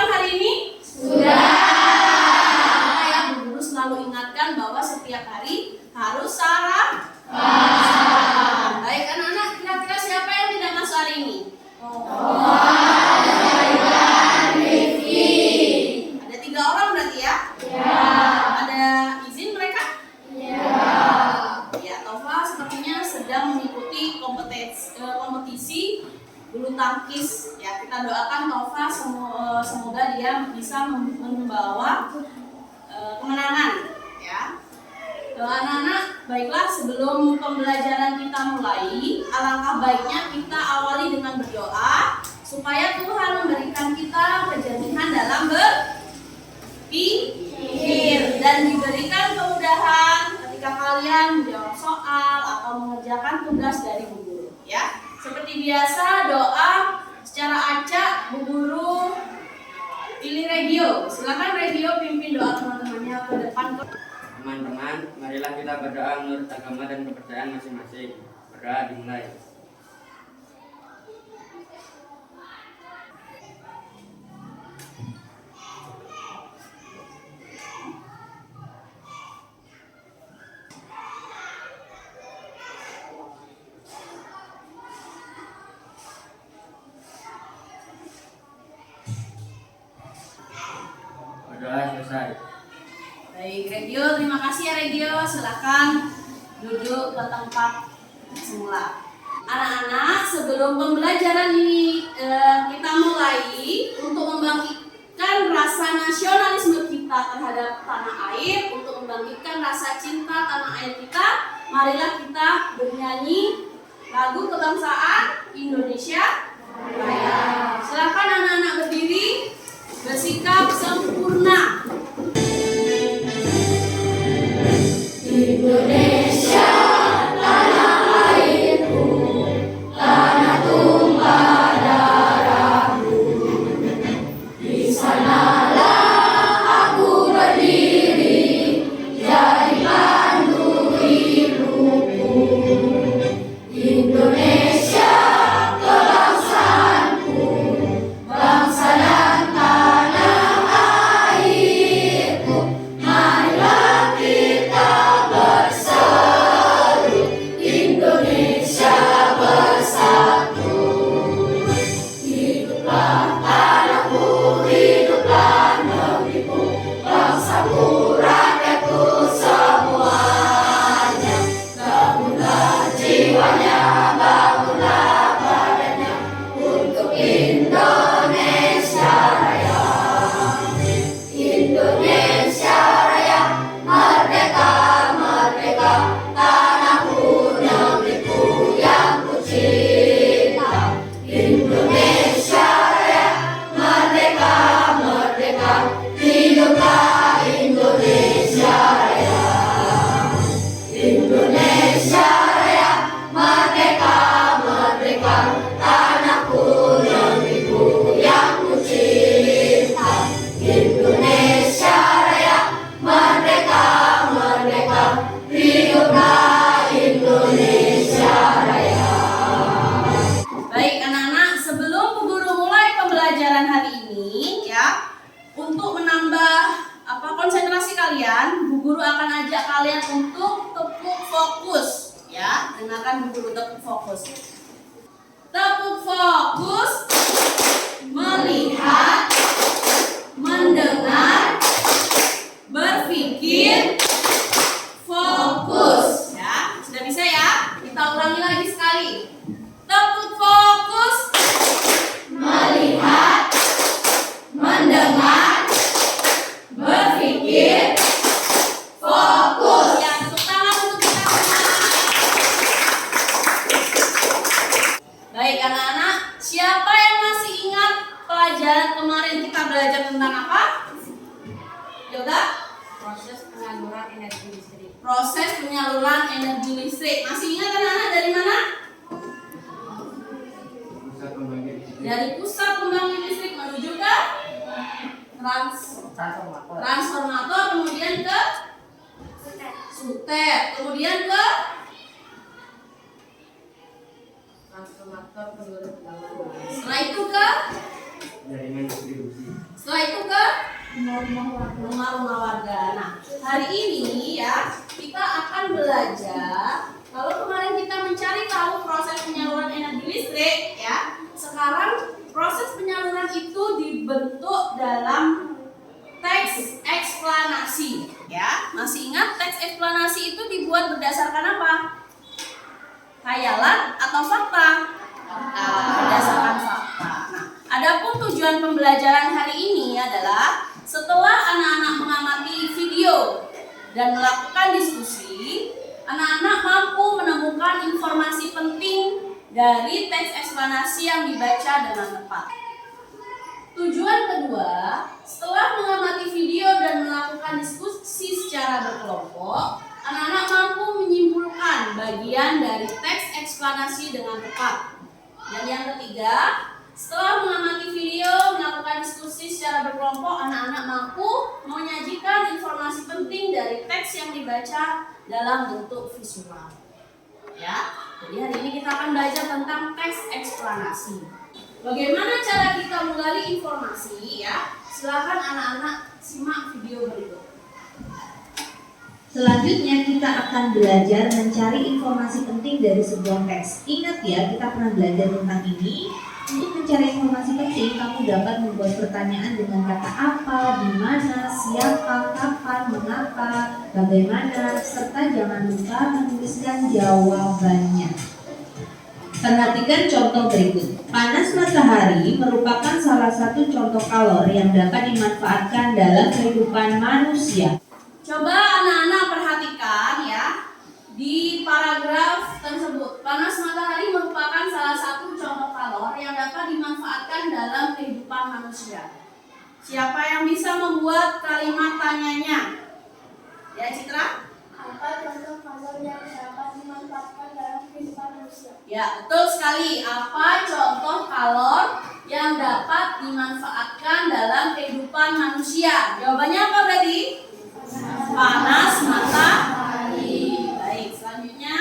sarapan hari ini? Sudah. Ya, Bu Guru selalu ingatkan bahwa setiap hari harus sarapan. Baik anak-anak, kira-kira siapa yang tidak masuk hari ini? Ada 3 orang berarti ya? Ya. Ada izin mereka? Ya. Ya, Tova sepertinya sedang mengikuti kompetisi bulu tangkis. Ya, kita doakan Tova semoga dia bisa membawa kemenangan. Ya, anak-anak, baiklah sebelum pembelajaran kita mulai, alangkah baiknya kita awali dengan berdoa supaya Tuhan memberikan kita kejelian dalam berpikir dan diberikan kemudahan ketika kalian menjawab soal atau mengerjakan tugas dari Bu Guru. Ya, seperti biasa doa secara acak Bu Guru pilih Regio. Silakan Regio pimpin doa teman-temannya ke depan. Teman-teman, marilah kita berdoa menurut agama dan kepercayaan masing-masing. Berdoa dimulai. Berdoa selesai. Baik, Regio, terima kasih ya Regio. Silakan duduk ke tempat semula. Anak-anak, sebelum pembelajaran ini kita mulai untuk membangkitkan rasa nasionalisme kita terhadap tanah air, untuk membangkitkan rasa cinta tanah air kita, marilah kita bernyanyi lagu kebangsaan Indonesia Raya. Silakan anak-anak berdiri, bersikap sempurna. Indonesia, tanah airku, tanah tumpah darahku. Di sanalah aku berdiri, jadi pandu hidupku. Indonesia, kebangsaanku, bangsa dan tanah airku. Marilah kita bersatu, Indonesia bersatu. Hiduplah tanahku, hiduplah negeriku, bangsaku, rakyatku semuanya. Bangunlah jiwanya, bangunlah badannya untuk Indonesia Raya. Indonesia Raya, merdeka, merdeka, tanahku, negeriku yang ku cinta. Indonesia Raya, merdeka, merdeka, hiduplah Indonesia Raya. Indonesia Raya, merdeka, merdeka, tanahku, negeriku yang ku cinta. Indonesia Raya, merdeka, merdeka, hiduplah Indonesia Raya. Baik anak-anak, sebelum Bu Guru mulai pembelajaran hari ini ya, untuk menambah konsentrasi kalian, Bu Guru akan ajak kalian untuk tepuk fokus ya. Dengarkan Bu Guru, tepuk fokus. Tepuk fokus, melihat, mendengar, berpikir, fokus ya. Sudah bisa ya? Kita ulangi lagi sekali. Tepuk fokus, Melihat, mendengar, berpikir, fokus. Ya, tepuk tangan untuk kita semua. Baik anak-anak, siapa yang masih ingat pelajaran kemarin kita belajar tentang apa? Yoga? Proses penyaluran energi listrik. Proses penyaluran energi listrik. Masih ingat anak-anak dari mana? Pusat pembangkit listrik. Dari pusat pembangkit listrik menuju ke transformator, kemudian ke sutet, kemudian ke Transformator penurut tegangan. setelah itu ke Jaringan distribusi. Setelah itu ke rumah-rumah warga. Nah, hari ini ya kita akan belajar. Kalau kemarin kita mencari tahu proses penyaluran energi listrik, ya, sekarang proses penyaluran itu dibentuk dalam teks eksplanasi. Ya, masih ingat teks eksplanasi itu dibuat berdasarkan apa? Khayalan atau fakta? Berdasarkan fakta. Nah, adapun tujuan pembelajaran hari ini adalah setelah anak-anak mengamati video dan melakukan diskusi, anak-anak mampu menemukan informasi penting dari teks eksplanasi yang dibaca dengan tepat. Tujuan kedua, setelah mengamati video dan melakukan diskusi secara berkelompok, anak-anak mampu menyimpulkan bagian dari teks eksplanasi dengan tepat. Dan yang ketiga, setelah mengamati video, melakukan diskusi secara berkelompok, anak-anak mampu menyajikan informasi penting dari teks yang dibaca dalam bentuk visual. Ya, jadi hari ini kita akan belajar tentang teks eksplanasi. Bagaimana cara kita menggali informasi? Ya, silakan anak-anak simak video berikut. Selanjutnya kita akan belajar mencari informasi penting dari sebuah teks. Ingat ya, kita pernah belajar tentang ini. Untuk mencari informasi penting, kamu dapat membuat pertanyaan dengan kata apa, di mana, siapa, kapan, mengapa, bagaimana, serta jangan lupa menuliskan jawabannya. Perhatikan contoh berikut. Panas matahari merupakan salah satu contoh kalor yang dapat dimanfaatkan dalam kehidupan manusia. Coba anak-anak perhatikan ya, di paragraf tersebut. Panas matahari merupakan salah satu contoh kalor yang dapat dimanfaatkan dalam kehidupan manusia. Siapa yang bisa membuat kalimat tanyanya? Ya, Citra? Apa contoh kalor yang dapat dimanfaatkan dalam kehidupan manusia? Ya, betul sekali. Apa contoh kalor yang dapat dimanfaatkan dalam kehidupan manusia? Jawabannya apa berarti? Panas matahari. Baik, selanjutnya.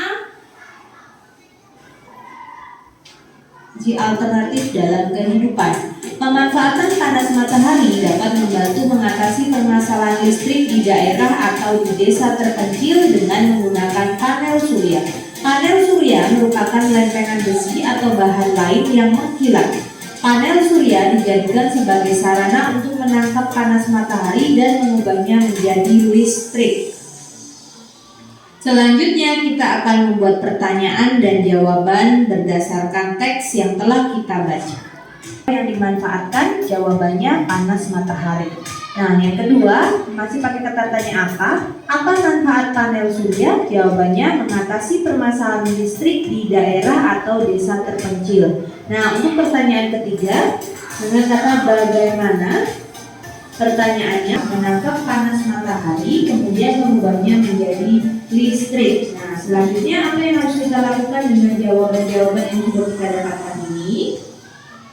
Alternatif dalam kehidupan. Pemanfaatan panas matahari dapat membantu mengatasi permasalahan listrik di daerah atau di desa terpencil dengan menggunakan panel surya. Panel surya merupakan lempengan besi atau bahan lain yang mengkilat. Panel surya dijadikan sebagai sarana untuk menangkap panas matahari dan mengubahnya menjadi listrik. Selanjutnya kita akan membuat pertanyaan dan jawaban berdasarkan teks yang telah kita baca. Yang dimanfaatkan jawabannya panas matahari. Nah, yang kedua masih pakai kata tanya apa? Apa manfaat panel surya? Jawabannya mengatasi permasalahan listrik di daerah atau desa terpencil. Nah, untuk pertanyaan ketiga dengan kata bagaimana? Pertanyaannya menangkap panas matahari kemudian mengubahnya menjadi listrik. Nah, selanjutnya apa yang harus kita lakukan dengan jawaban-jawaban yang sudah kita dapatkan ini?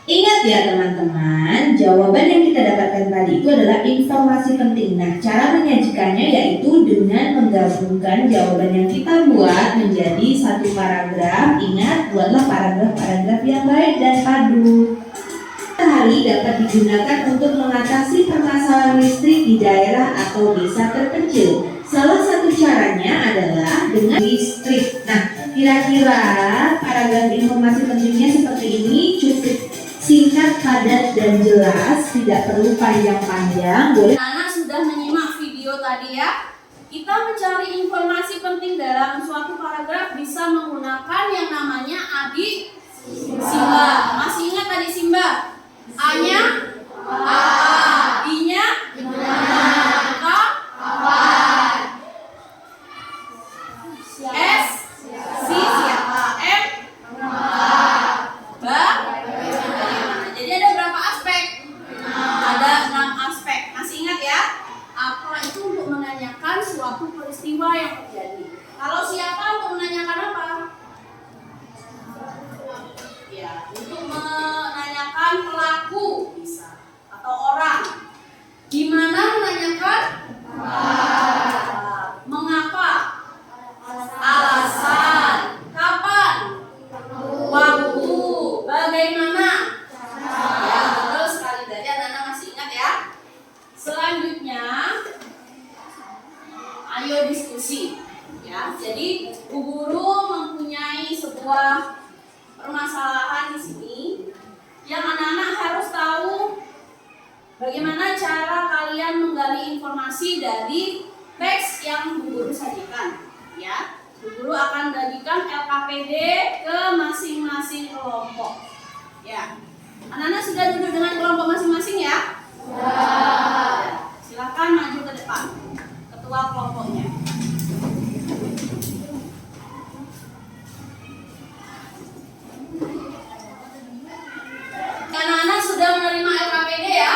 Ingat ya teman-teman, jawaban yang kita dapatkan tadi itu adalah informasi penting. Nah, cara menyajikannya yaitu dengan menggabungkan jawaban yang kita buat menjadi satu paragraf. Ingat, buatlah paragraf-paragraf yang baik dan padu. Matahari dapat digunakan untuk mengatasi permasalahan listrik di daerah atau desa terpencil. Salah satu caranya adalah dengan listrik. Nah, kira-kira paragraf informasi pentingnya seperti ini, cukup singkat, padat, dan jelas, tidak perlu panjang-panjang. Boleh. Anak sudah menyimak video tadi ya. Kita mencari informasi penting dalam suatu paragraf bisa menggunakan yang namanya adik Simba. Masih ingat tadi Simba? A-nya A, I-nya K, S, si siapa, M, Ba. Jadi ada berapa aspek? Ada 6 aspek. Masih ingat ya? Apa itu untuk menanyakan suatu peristiwa yang terjadi. Kalau siapa untuk menanyakan apa? Ya, untuk menanyakan pelaku bisa atau orang. audio diskusi. Ya, jadi Bu Guru mempunyai sebuah permasalahan di sini yang anak-anak harus tahu bagaimana cara kalian menggali informasi dari teks yang Bu Guru sajikan. Ya, Bu Guru akan bagikan LKPD ke masing-masing kelompok. Ya, anak-anak sudah duduk dengan kelompok masing-masing ya? Ya. Silakan maju ke depan, ketua kelompoknya. Anak-anak sudah menerima LKPD ya?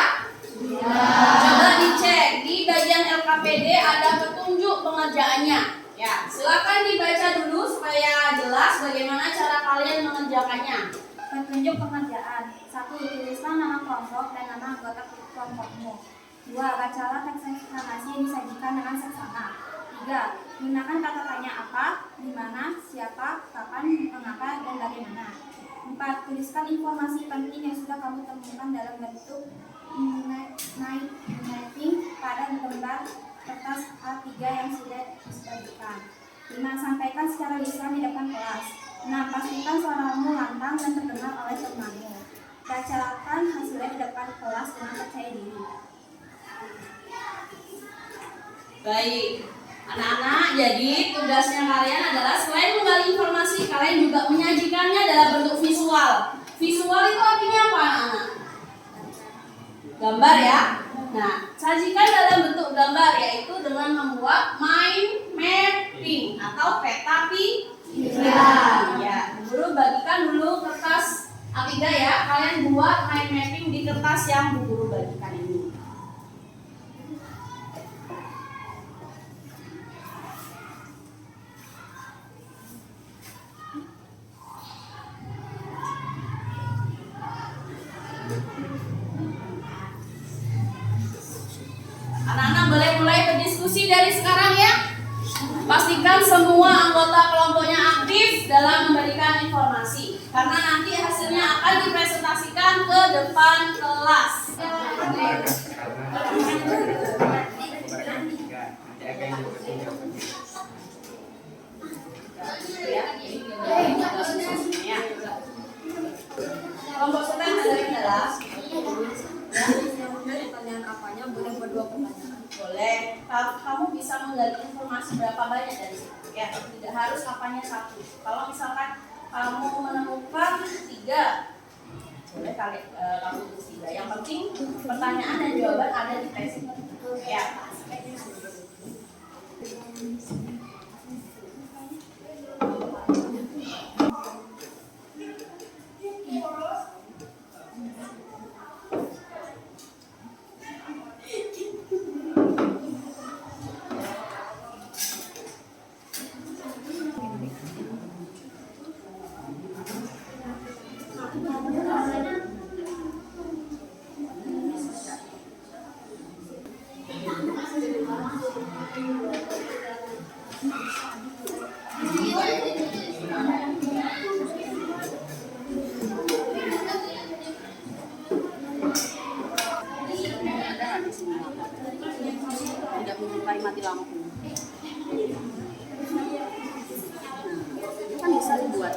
Coba dicek di bagian LKPD ada petunjuk pengerjaannya. Ya, silakan dibaca dulu supaya jelas bagaimana cara kalian mengerjakannya. Petunjuk pengerjaan. 1. Tuliskan nama kelompok dan nama anggota kelompokmu. 2. Bacalah teks eksplanasi yang disajikan dengan seksama. 3. Gunakan kata tanya apa, di mana, siapa, kapan, mengapa, dan bagaimana. 4. Tuliskan informasi penting yang sudah kamu temukan dalam bentuk mapping pada lembar kertas A3 yang sudah disajikan. 5. Sampaikan secara lisan di depan kelas. 6. Pastikan suaramu lantang dan terdengar oleh temanmu. Bacakan hasilnya di depan kelas dengan percaya diri. Baik, anak-anak, jadi tugasnya kalian adalah selain menggali informasi, kalian juga menyajikannya dalam bentuk visual. Visual itu artinya apa, anak-anak? Gambar ya. Nah, sajikan dalam bentuk gambar, yaitu dengan membuat mind mapping atau peta pikiran. Ya, Guru bagikan dulu kertas A3 ya. Kalian buat mind mapping di kertas yang Bu Guru bagikan ini. Anak-anak boleh mulai berdiskusi dari sekarang ya. Pastikan semua anggota kelompoknya aktif dalam memberikan informasi, karena nanti hasilnya akan dipresentasikan ke depan kelas. Kelompok kita yang ada yang jelas. Pertanyaan apanya boleh berdua pertanyaan. Boleh. Kamu bisa menggali informasi berapa banyak dari situ? Ya, tidak harus apanya satu. Kalau misalkan kamu menemukan 3, boleh kamu tulis 3. Yang penting pertanyaan dan jawaban ada di teks itu. Ya. Tidak menyukai mati lampu. Itu kan bisa dibuat.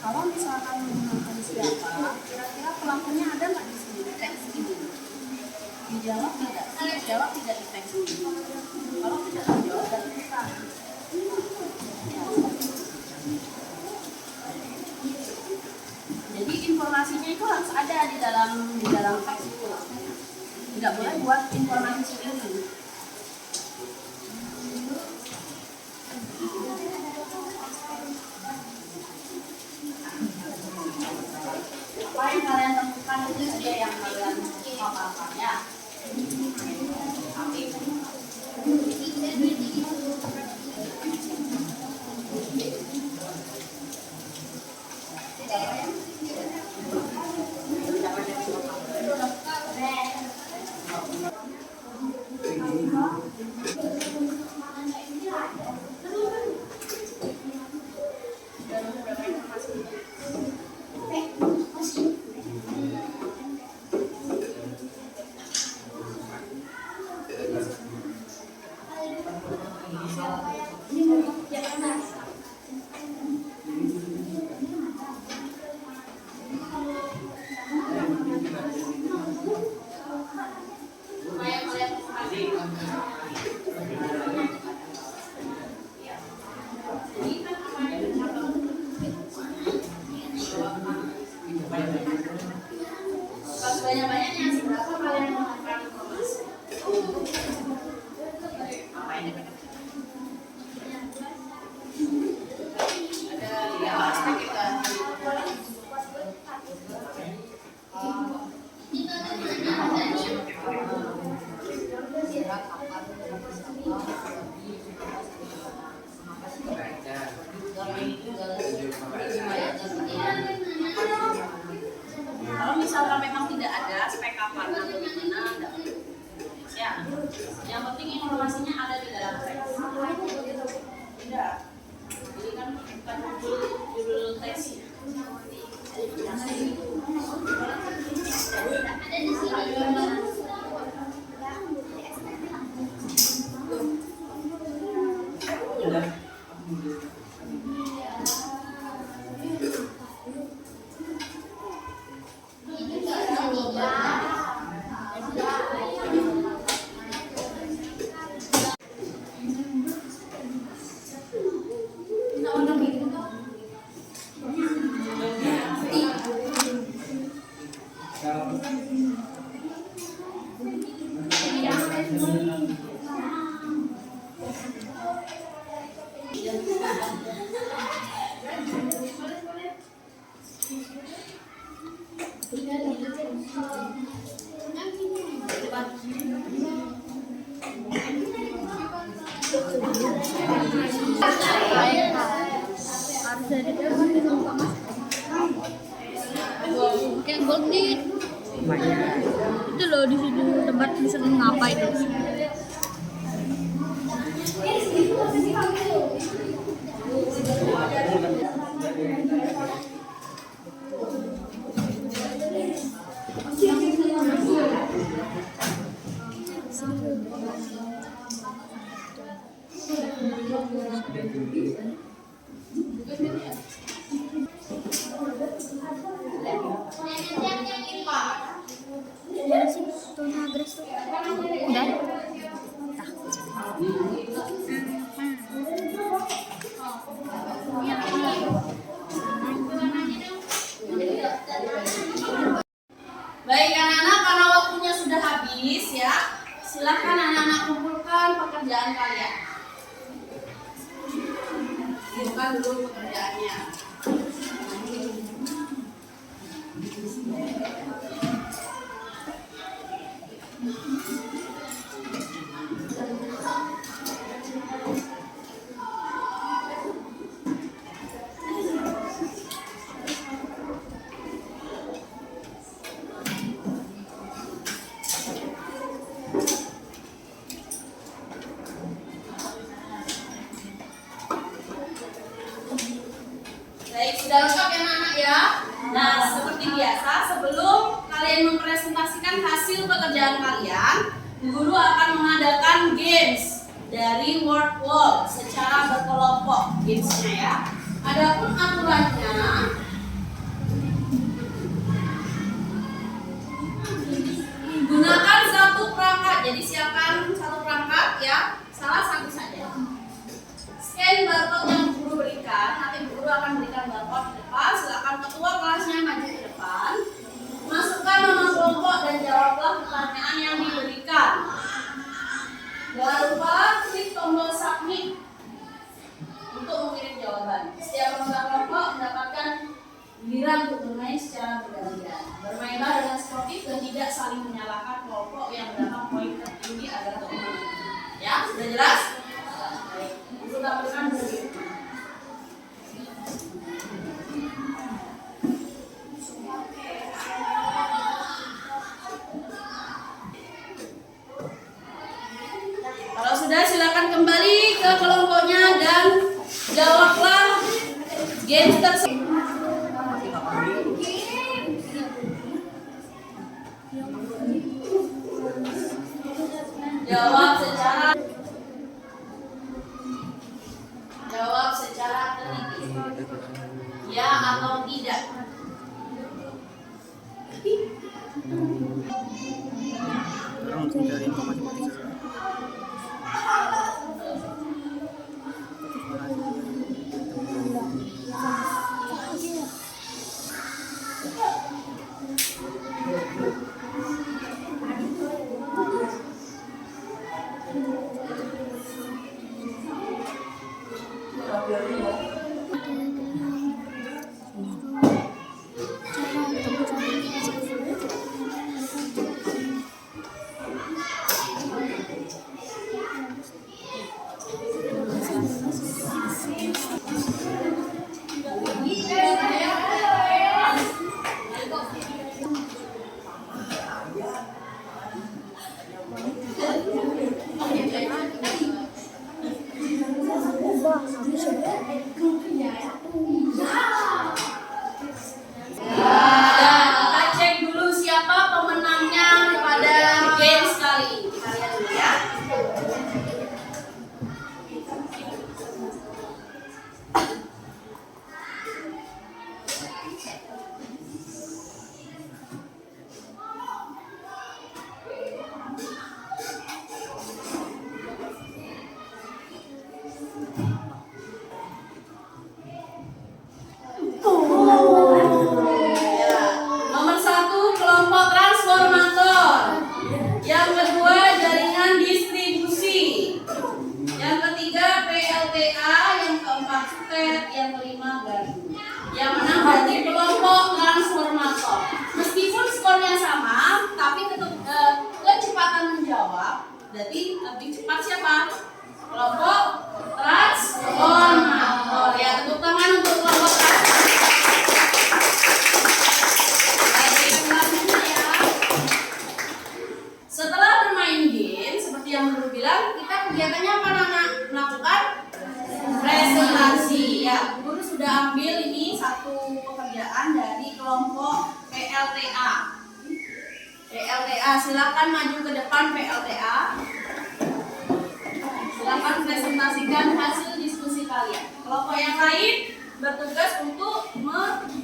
Kalau misalkan menggunakan siapa, kira-kira pelakunya ada nggak di sini di teks ini? Dijawab tidak? Dijawab tidak di teks ini. Kalau tidak dijawab, berarti bukan. Jadi informasinya itu harus ada di dalam teks itu. Tidak boleh buat informasi sendiri. Apa yang kalian temukan itu saja yang kalian paparkan ya. Kayak gold nih. Itu loh di situ tempat bisa ngapain di sini. Mana sih tuh nagres tuh? Udah. Baik anak-anak, karena waktunya sudah habis ya, silakan anak-anak kumpulkan pekerjaan kalian. Kumpulkan dulu pekerjaannya. Baik, sudah lengkap ya anak-anak ya. Nah, seperti biasa, sebelum kalian mempresentasikan hasil pekerjaan kalian, guru akan mengadakan games dari word wall secara berkelompok gamesnya ya. Adapun aturannya, gunakan satu perangkat. Jadi siapkan satu perangkat ya, salah satu saja. Scan barcode yang guru berikan, nanti guru akan berikan barcode di depan. Silakan ketua kelasnya maju ke depan. Masukkan nama kelompok dan jawablah pertanyaan yang diberikan. Jangan lupa klik tombol submit untuk mengirim jawaban. Setiap anggota kelompok mendapatkan giliran untuk bermain secara bergantian. Bermainlah dengan sportif dan tidak saling menyalahkan kelompok yang mendapat poin tertinggi agar menang. Ya, sudah jelas? Baik, guru tampilkan dulu. Kalau sudah, silakan kembali ke kelompoknya dan jawablah games tersebut. Jawab secara teliti. Ya atau tidak. Kita cek dulu siapa pemenangnya pada games kali ini. Kita lihat dulu ya. sutet, yang kelima gardu. Yang menang berarti kelompok transformator. Meskipun skornya sama, tapi kecepatan menjawab berarti lebih cepat siapa? Kelompok transformator. Ya, tepuk tangan untuk kelompok transformator. Baik, selanjutnya ya. Setelah bermain game, seperti yang Guru bilang, kita kegiatannya apa anak-anak? Melakukan presentasi. Ya, Guru sudah ambil ini satu pekerjaan dari kelompok PLTA. PLTA, silakan maju ke depan PLTA. Silakan presentasikan hasil diskusi kalian. Kelompok yang lain bertugas untuk menanggapi.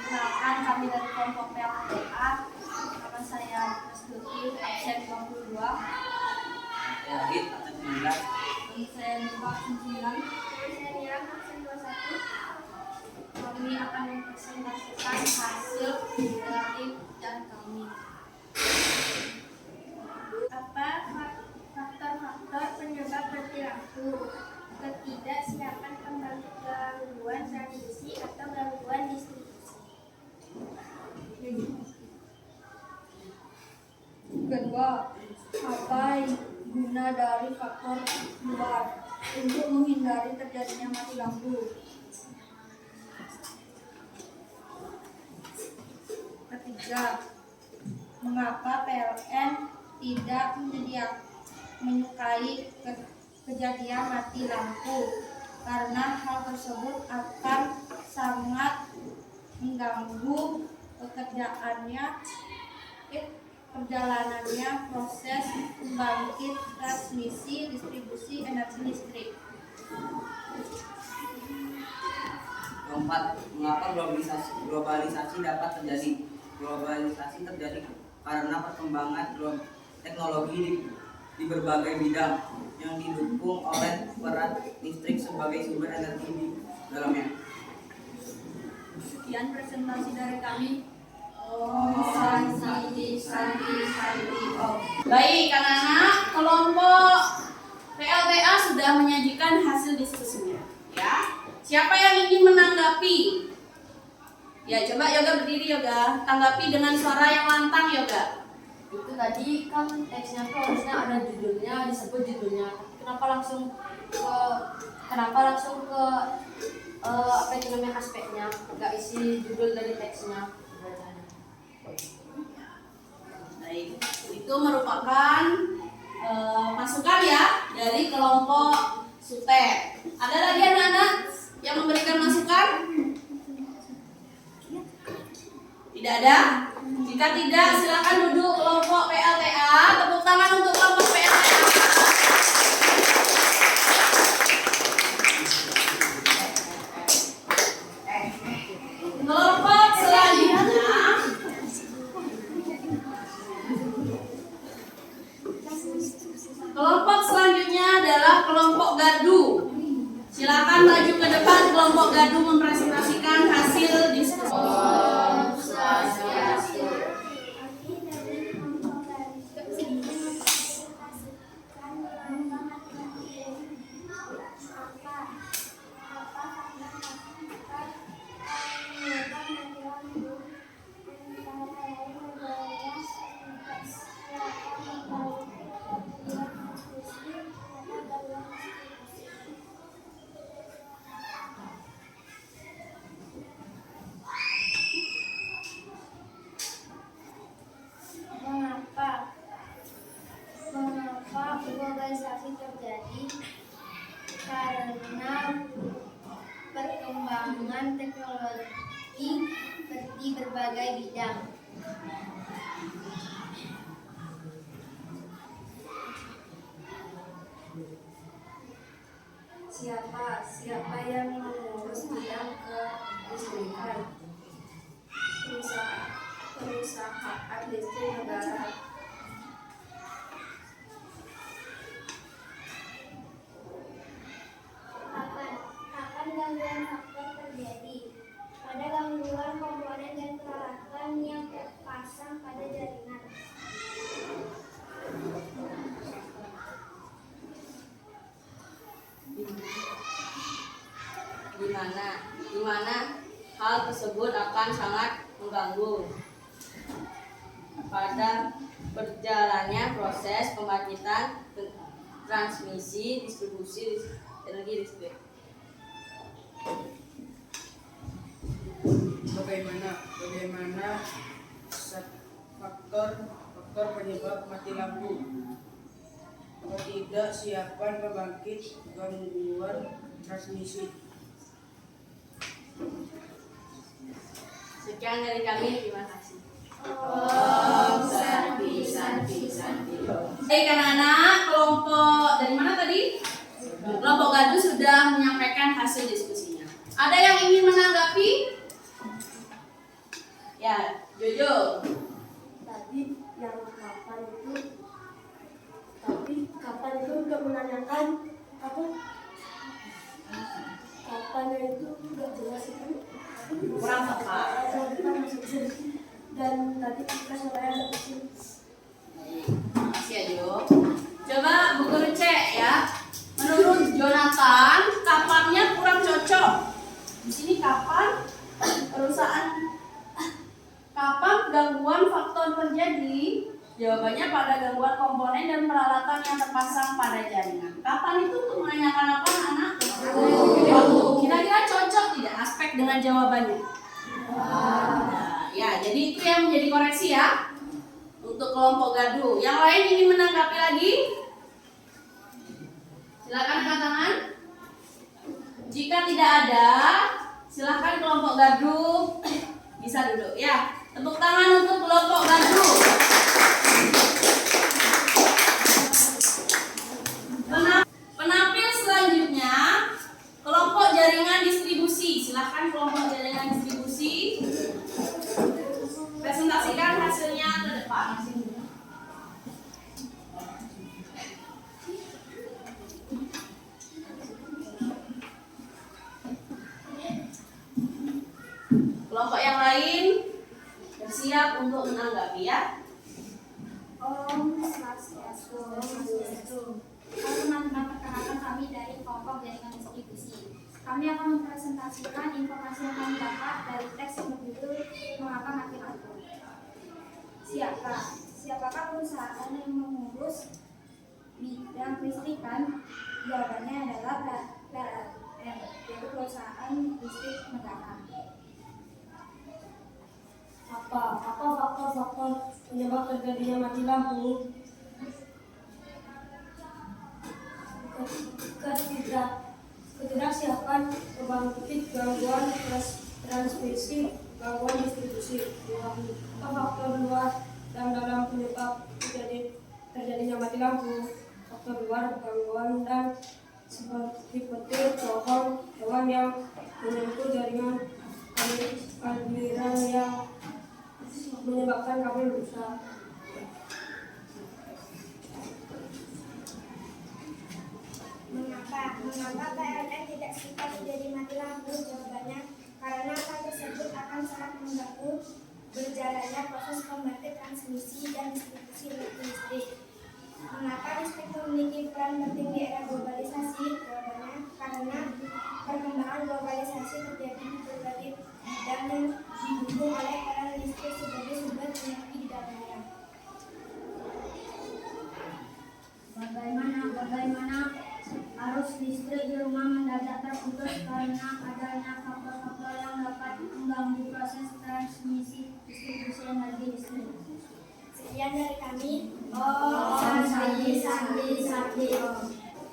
Perkenalkan, kami dari kelompok PLTA. Nama saya Restuti, absen 22. Yahid absen 19. Nama saya Nufa, absen 9. Saya Niran, absen 21. Kami akan mempresentasikan hasil dari dan kami. Apa faktor-faktor penyebab perilaku? Ketidaksiapan gangguan transmisi atau gangguan distribusi. Kedua, apa guna dari faktor luar untuk menghindari terjadinya mati lampu? Ketiga, mengapa PLN tidak menyukai kejadian mati lampu? Karena hal tersebut akan sangat mengganggu perjalanannya proses pembangkit transmisi distribusi energi listrik. Keempat, mengapa globalisasi dapat terjadi? Globalisasi terjadi karena perkembangan teknologi di berbagai bidang yang didukung oleh peran listrik sebagai sumber energi di dalamnya. Sekian presentasi dari kami. Baik, anak-anak, kelompok PLTA sudah menyajikan hasil diskusinya. Ya, siapa yang ingin menanggapi? Ya, coba Yoga berdiri, Yoga. Tanggapi dengan suara yang lantang, Yoga. Itu tadi kan teksnya tuh harusnya ada judulnya, disebut judulnya. Kenapa langsung ke apa itu namanya aspeknya, nggak isi judul dari teksnya. Baik, itu merupakan masukan ya dari kelompok sutet. Ada lagi anak-anak yang memberikan masukan? Tidak ada? Jika tidak, silakan duduk kelompok PLTA. Tepuk tangan untuk kelompok PLTA. Kelompok selanjutnya. Kelompok selanjutnya adalah kelompok gardu. Silakan maju ke depan kelompok gardu mempresentasikan hasil diskusi. Mengapa globalisasi terjadi? Karena perkembangan teknologi di berbagai bidang. Siapa yang mengurus bidang kelistrikan? Perusahaan listrik negara. di mana hal tersebut akan sangat mengganggu pada berjalannya proses pembangkitan, transmisi, distribusi energi listrik. Bagaimana faktor penyebab mati lampu? Ketidaksiapan pembangkit, gangguan transmisi. Sekian dari kami, terima kasih. Baik anak-anak, kelompok dari mana tadi? Kelompok gaduh sudah menyampaikan hasil diskusinya. Ada yang ingin menanggapi? Ya, Jojo. Tadi yang kapan itu udah menanyakan apa? Kapannya itu udah jelas itu Kurang tepat. dan tadi kita suaranya ada kecil. Makasih ya Jo. Coba Bu Guru cek ya. Menurut Jonathan, kapannya kurang cocok. Di sini kapan gangguan faktor terjadi? Jawabannya pada gangguan komponen dan peralatan yang terpasang pada jaringan. Kapan itu untuk menanyakan apa anak? Waktu. Kira-kira cocok tidak aspek dengan jawabannya? Nah, ya, jadi itu yang menjadi koreksi ya untuk kelompok gaduh. Yang lain ingin menanggapi lagi? Silakan angkat tangan. Jika tidak ada, silakan kelompok gaduh bisa duduk ya. Tepuk tangan untuk kelompok gaduh. Penampil selanjutnya kelompok jaringan distribusi. Silakan kelompok jaringan distribusi presentasikan hasilnya ke depan. Kelompok yang lain bersiap untuk menanggapi ya. Om Swastiastu. Teman-teman, perkenalkan kami dari kelompok jaringan distribusi. Kami akan mempresentasikan informasi yang kami dapat dari teks yang berjudul Mengapa Mati Lampu. Siapakah perusahaan yang mengurus bidang listrikan? Jawabannya adalah PLN, yaitu perusahaan listrik negara. Apa faktor-faktor penyebab terjadinya mati lampu? Ketidaksiapan pembangkit, gangguan transmisi, gangguan distribusi. Faktor luar dan dalam penyebab terjadinya mati lampu. Faktor luar, gangguan dan seperti petir, pohon, hewan yang menyentuh jaringan aliran yang menyebabkan kabel rusak. Mengapa PLN tidak suka terjadi mati lampu? Jawabannya karena hal tersebut akan sangat mengganggu berjalannya proses pembangkit, transmisi, dan distribusi listrik. Mengapa listrik memiliki peran penting di era globalisasi? Jawabannya karena perkembangan globalisasi terjadi di berbagai bidang yang didukung oleh peran listrik sebagai sumber energi di dalamnya. Bagaimana arus listrik di rumah mendadak terputus karena adanya faktor-faktor yang dapat mengganggu proses transmisi distribusi energi listrik. Sekian dari kami. Sandi.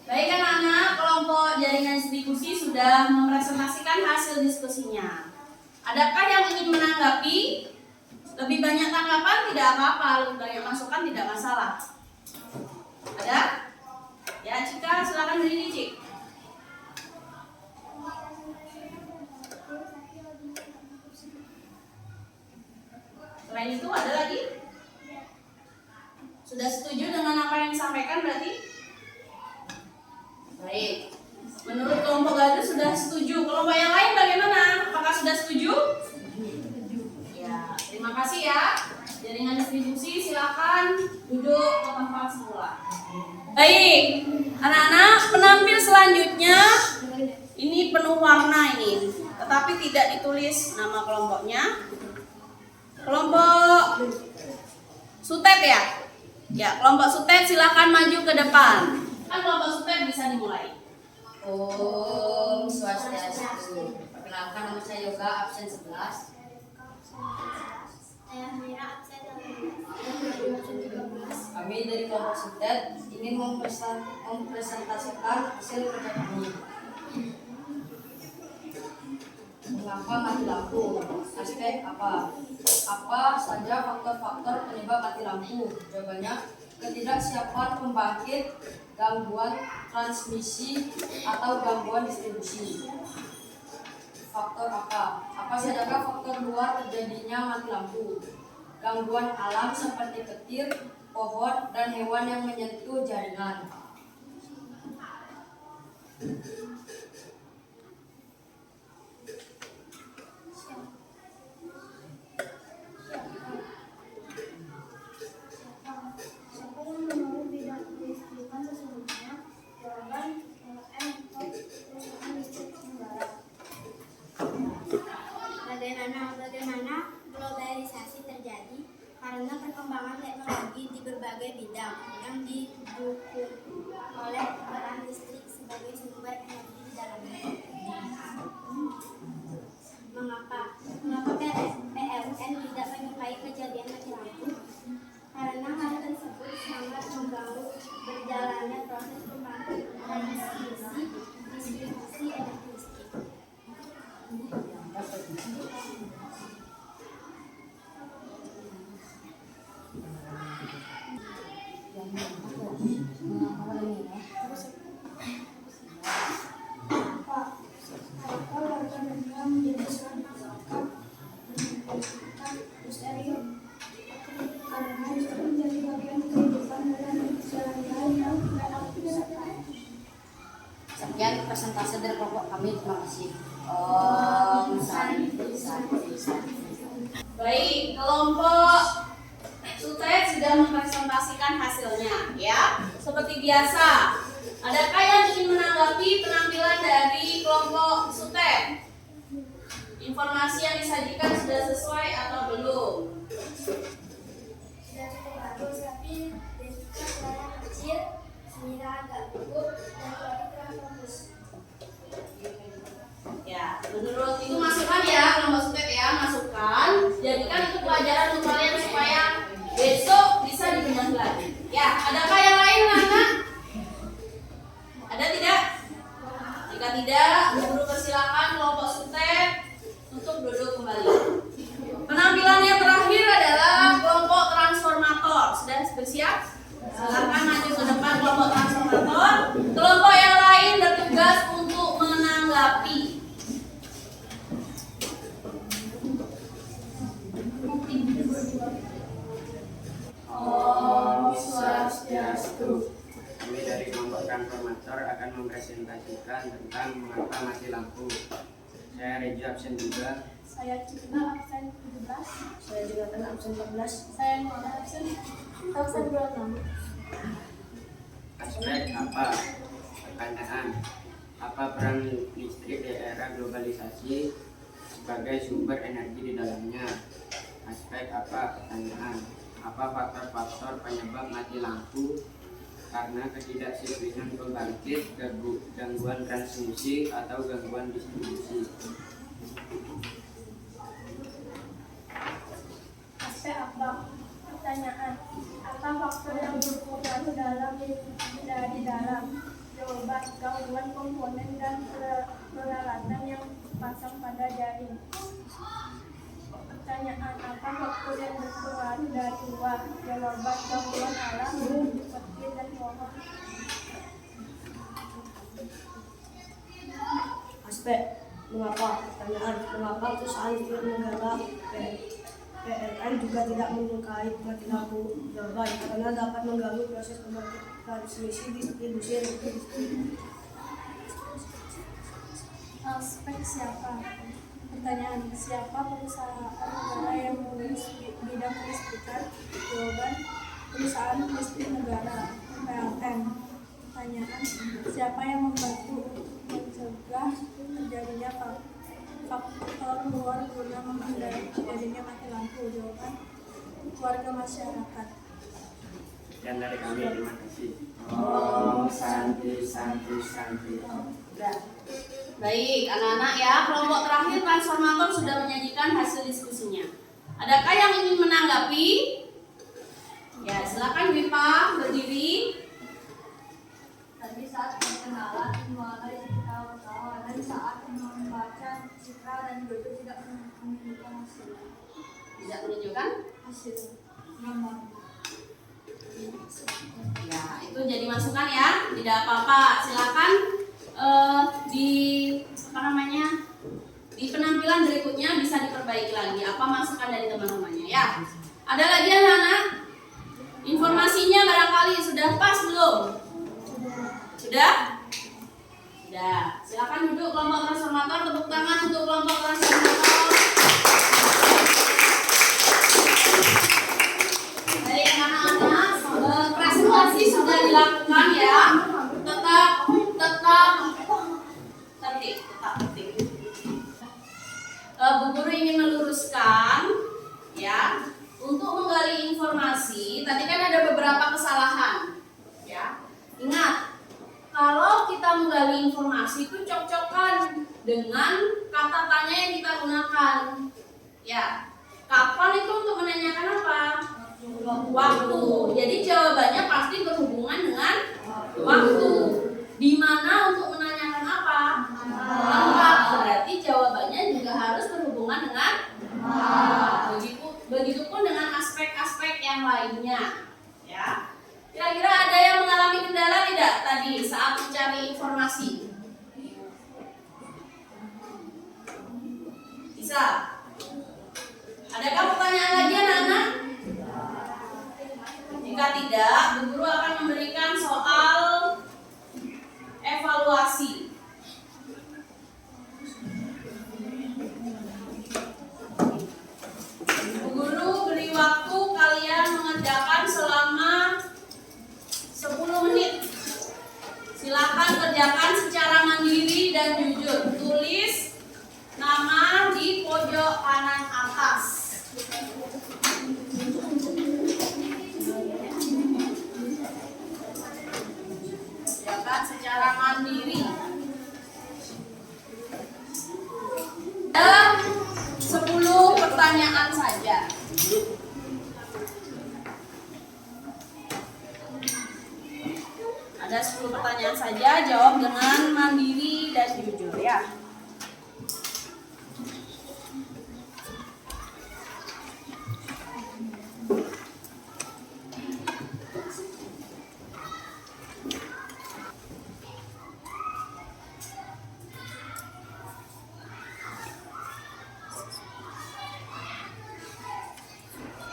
Baik anak-anak, kelompok jaringan distribusi sudah mempresentasikan hasil diskusinya. Adakah yang ingin menanggapi? Lebih banyak tanggapan tidak apa-apa, lebih banyak masukan tidak masalah. Ada? Ya, Cika, silakan berdiri, Cik. Selain itu ada lagi? Sudah setuju dengan apa yang disampaikan berarti? Baik. Menurut kelompok gaduh sudah setuju. Kelompok yang lain bagaimana? Apakah sudah setuju? Ya, terima kasih ya. Jaringan distribusi silakan duduk ke tempat semula. Baik, anak-anak, penampil selanjutnya Ini penuh warna ini, tetapi tidak ditulis nama kelompoknya. Kelompok Sutet ya? Ya, kelompok Sutet silakan maju ke depan. Kan kelompok Sutet bisa dimulai. Om Swastiastu. Perkenalkan, nama saya Yoga, absen 11. Saya Mira, absen 13. Kami dari kelompok Sutet ingin mempresentasikan hasil kerja kami. Mengapa mati lampu? Aspek apa? Apa saja faktor-faktor penyebab mati lampu? Jawabannya, ketidaksiapan pembangkit, gangguan transmisi, atau gangguan distribusi. Faktor apa? Apa sajakah faktor luar terjadinya mati lampu? Gangguan alam seperti petir, pohon, dan hewan yang menyentuh jaringan. Siapa yang menurut bidang kelistrikan sesungguhnya? Jawaban PLN atau perusahaan listrik negara. Bagaimana globalisasi terjadi? Karena perkembangan teknologi di berbagai bidang yang didukung oleh peran listrik sebagai sumber energi di dalamnya. Mengapa PLN tidak menyukai kejadian mati lampu? Karena hal tersebut sangat mengganggu berjalannya proses pembangkit distribusi energi listrik. Apa warga negara menjadi sangat masyarakat menjadikan misteri? Karena itu menjadi bagian kehidupan dan sehari-hari yang dapat diselesaikan. Sekian presentasi dari kelompok kami. Terima kasih. Om Santi Santi Santi. Baik, kelompok Sutet sudah mempresentasikan hasilnya ya. Seperti biasa, adakah yang ingin menanggapi penampilan dari kelompok Sutet? Informasi yang disajikan sudah sesuai atau belum? Sudah cukup bagus, tapi Jessica suara kecil, Semira agak gugup, dan Chloe kurang fokus. Ya, menurut itu masukan ya kelompok Sutet ya, masukan. Jadikan itu pelajaran untuk kalian supaya besok bisa dibenahi lagi. Ya, adakah yang lain anak? Ada tidak? Jika tidak, guru persilakan kelompok Sutet untuk duduk kembali. Penampilan yang terakhir adalah kelompok transformator. Sudah bersiap? Silakan maju ke depan kelompok transformator. Kelompok yang lain bertugas untuk menanggapi. Om Swastiastu. Kami dari kelompok transformator akan mempresentasikan tentang mengapa mati lampu. Saya Rejo, absen 2. Saya Citra, absen 17. Saya juga kan absen 14. Saya Nora, absen 26. Aspek apa? Pertanyaan. Apa peran listrik di era globalisasi sebagai sumber energi di dalamnya? Aspek apa? Pertanyaan. Apa faktor-faktor penyebab mati lampu? Karena ketidaksinkronan pembangkit, gangguan transmisi, atau gangguan distribusi. Aspek apa? Pertanyaan. Apa faktor yang berpengaruh di dalam? Jawaban, gangguan komponen dan peralatan yang dipasang pada jaring. Pertanyaan, apa faktor yang berpengaruh dari luar? Jawaban, gangguan alam, petir dan pohon. Aspek mengapa? Pertanyaan, mengapa perusahaan listrik negara PLN juga tidak menyukai mati lampu? Jawaban, karena dapat mengganggu proses pembangkit transmisi distribusi energi listrik. Aspek siapa? Pertanyaan, siapa perusahaan negara yang mengurus bidang kelistrikan? Jawaban, perusahaan listrik negara PLN. Pertanyaan, siapa yang membantu mencegah terjadinya faktor luar guna menghindari terjadinya mati lampu? Jawaban warga masyarakat. Sekian dari kami, terima kasih. Om Santi Santi Santi. Udah. Baik, anak-anak ya, kelompok terakhir transformator sudah menyajikan hasil diskusinya. Adakah yang ingin menanggapi? Ya, silakan Wipa berdiri. Tadi saat perkenalan mulai kita bertawa dan saat membaca Citra dan Jojo tidak menunjukkan hasil. Tidak menunjukkan? Hasil gambar. Ya, itu jadi masukan ya, tidak apa-apa. Silakan di di penampilan berikutnya bisa diperbaiki lagi apa masukan dari teman-temannya ya. Ada lagi anak-anak? Informasinya barangkali sudah pas belum? Sudah? Sudah. Silakan duduk kelompok transformator, tepuk tangan untuk kelompok transformator. Baik anak-anak, presentasi sudah dilakukan ya. Tetap tertib. Bu Guru ingin meluruskan ya, untuk menggali informasi. Tadi kan ada beberapa kesalahan ya. Ingat, kalau kita menggali informasi itu cocokkan dengan kata tanya yang kita gunakan ya. Kapan itu untuk menanyakan apa? Waktu. Jadi jawabannya pasti berhubungan dengan waktu. Di mana untuk menanyakan apa? Lengkap. Berarti jawabannya juga harus berhubungan dengan begitupun dengan aspek-aspek yang lainnya. Ya. Kira-kira ada yang mengalami kendala tidak tadi saat mencari informasi? Bisa? Adakah pertanyaan lagi anak-anak? Jika tidak, Bu Guru akan memberikan soal evaluasi. Bu Guru beri waktu kalian mengerjakan selama 10 menit. Silakan kerjakan secara mandiri dan jujur. Tulis nama di pojok kanan atas. Kerjakan secara mandiri. Ada 10 pertanyaan saja. Ada 10 pertanyaan saja, jawab dengan mandiri dan jujur ya.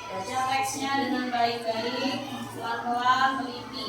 Baca teksnya dengan baik-baik, pelan-pelan, teliti.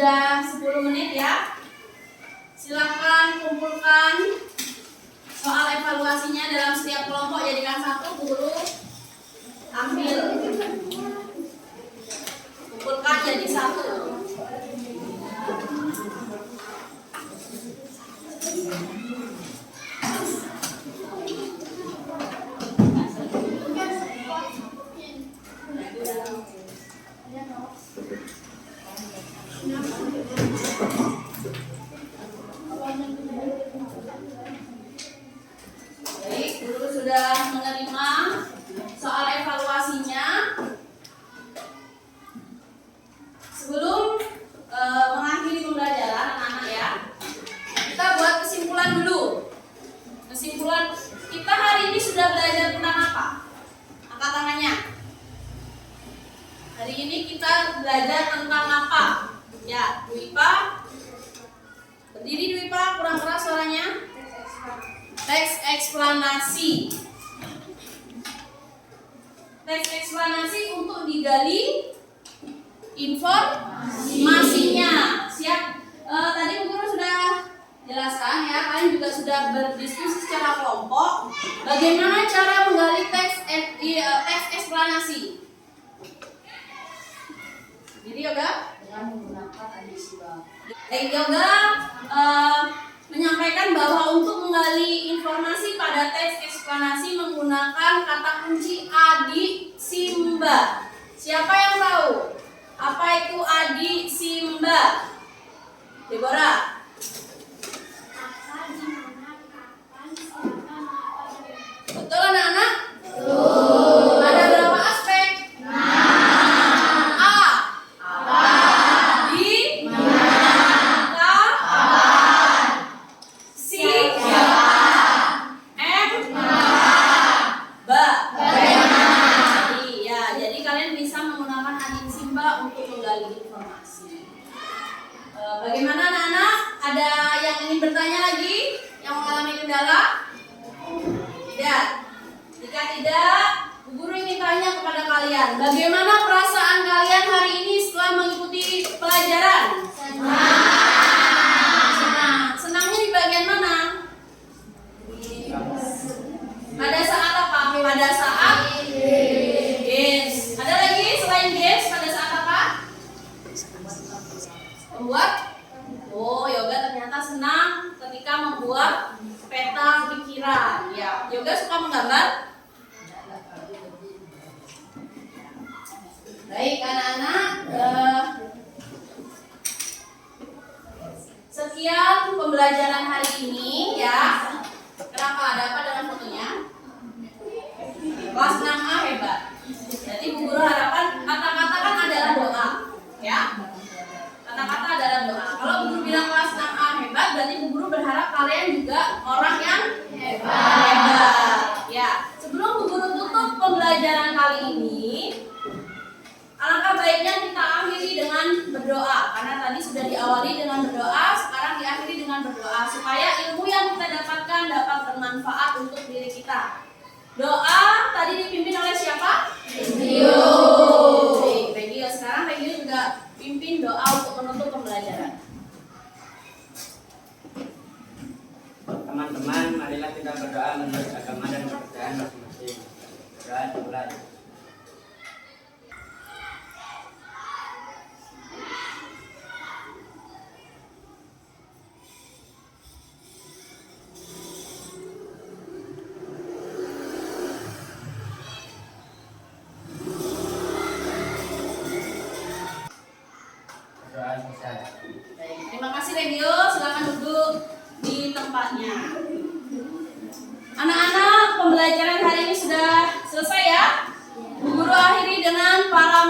sudah 10 menit ya. Silakan kumpulkan soal evaluasinya dalam setiap kelompok, jadikan satu, Bu Guru ambil. Kumpulkan jadi satu. Baik, Guru sudah menerima soal evaluasinya. Sebelum mengakhiri pembelajaran anak-anak ya, kita buat kesimpulan dulu. Kesimpulan kita hari ini sudah belajar tentang apa? Angkat tangannya. Hari ini kita belajar tentang apa? Ya, Dwipa. Berdiri Dwipa, kurang keras suaranya. Teks eksplanasi. Teks eksplanasi untuk digali informasinya. Siap? Tadi Bu Guru sudah jelaskan ya, kalian juga sudah berdiskusi secara kelompok bagaimana cara menggali teks eksplanasi. Jadi Yoga dengan menggunakan adiksi bab. Yoga menyampaikan bahwa untuk menggali informasi pada teks eksplanasi menggunakan kata kunci adiksimba. Siapa yang tahu apa itu adiksimba? Deborah. Betul anak-anak? Betul. Ada berapa aspek? A. Di. Ka. Si. M. Ba. Iya, jadi kalian bisa menggunakan adiksimba untuk menggali informasi. Bagaimana anak-anak? Ada yang ingin bertanya lagi? Yang mengalami kendala? Tidak. Jika tidak, Bu Guru ingin tanya kepada kalian, bagaimana perasaan kalian hari ini setelah mengikuti pelajaran? Senang. Senangnya di bagian mana? Pada saat apa? Pada saat games. Ada lagi selain games, pada saat apa? Membuat? Oh, Yoga ternyata senang ketika membuat peta pikiran. Ya, Yoga suka menggambar. Baik anak-anak, sekian pembelajaran hari ini ya. Kenapa? Ada apa dengan fotonya? Kelas 6A hebat. Jadi Bu Guru harapan kata-kata kan adalah doa, ya. Kata-kata adalah doa. Kalau Bu Guru bilang kelas 6A hebat, berarti Bu Guru berharap kalian juga orang yang hebat. Ya. Sebelum Bu Guru tutup pembelajaran kali ini, alangkah baiknya kita akhiri dengan berdoa. Karena tadi sudah diawali dengan berdoa, sekarang diakhiri dengan berdoa supaya ilmu yang kita dapatkan dapat bermanfaat untuk diri kita. Doa tadi dipimpin oleh siapa? Regio. Regio. Sekarang Regio juga pimpin doa untuk menutup pembelajaran. Teman-teman, marilah kita berdoa menurut agama dan kepercayaan masing-masing. Doa dimulai. Doa selesai. Baik, terima kasih Regio. Silakan duduk di tempatnya. Anak-anak, pembelajaran hari ini sudah selesai ya. Bu Guru akhiri dengan para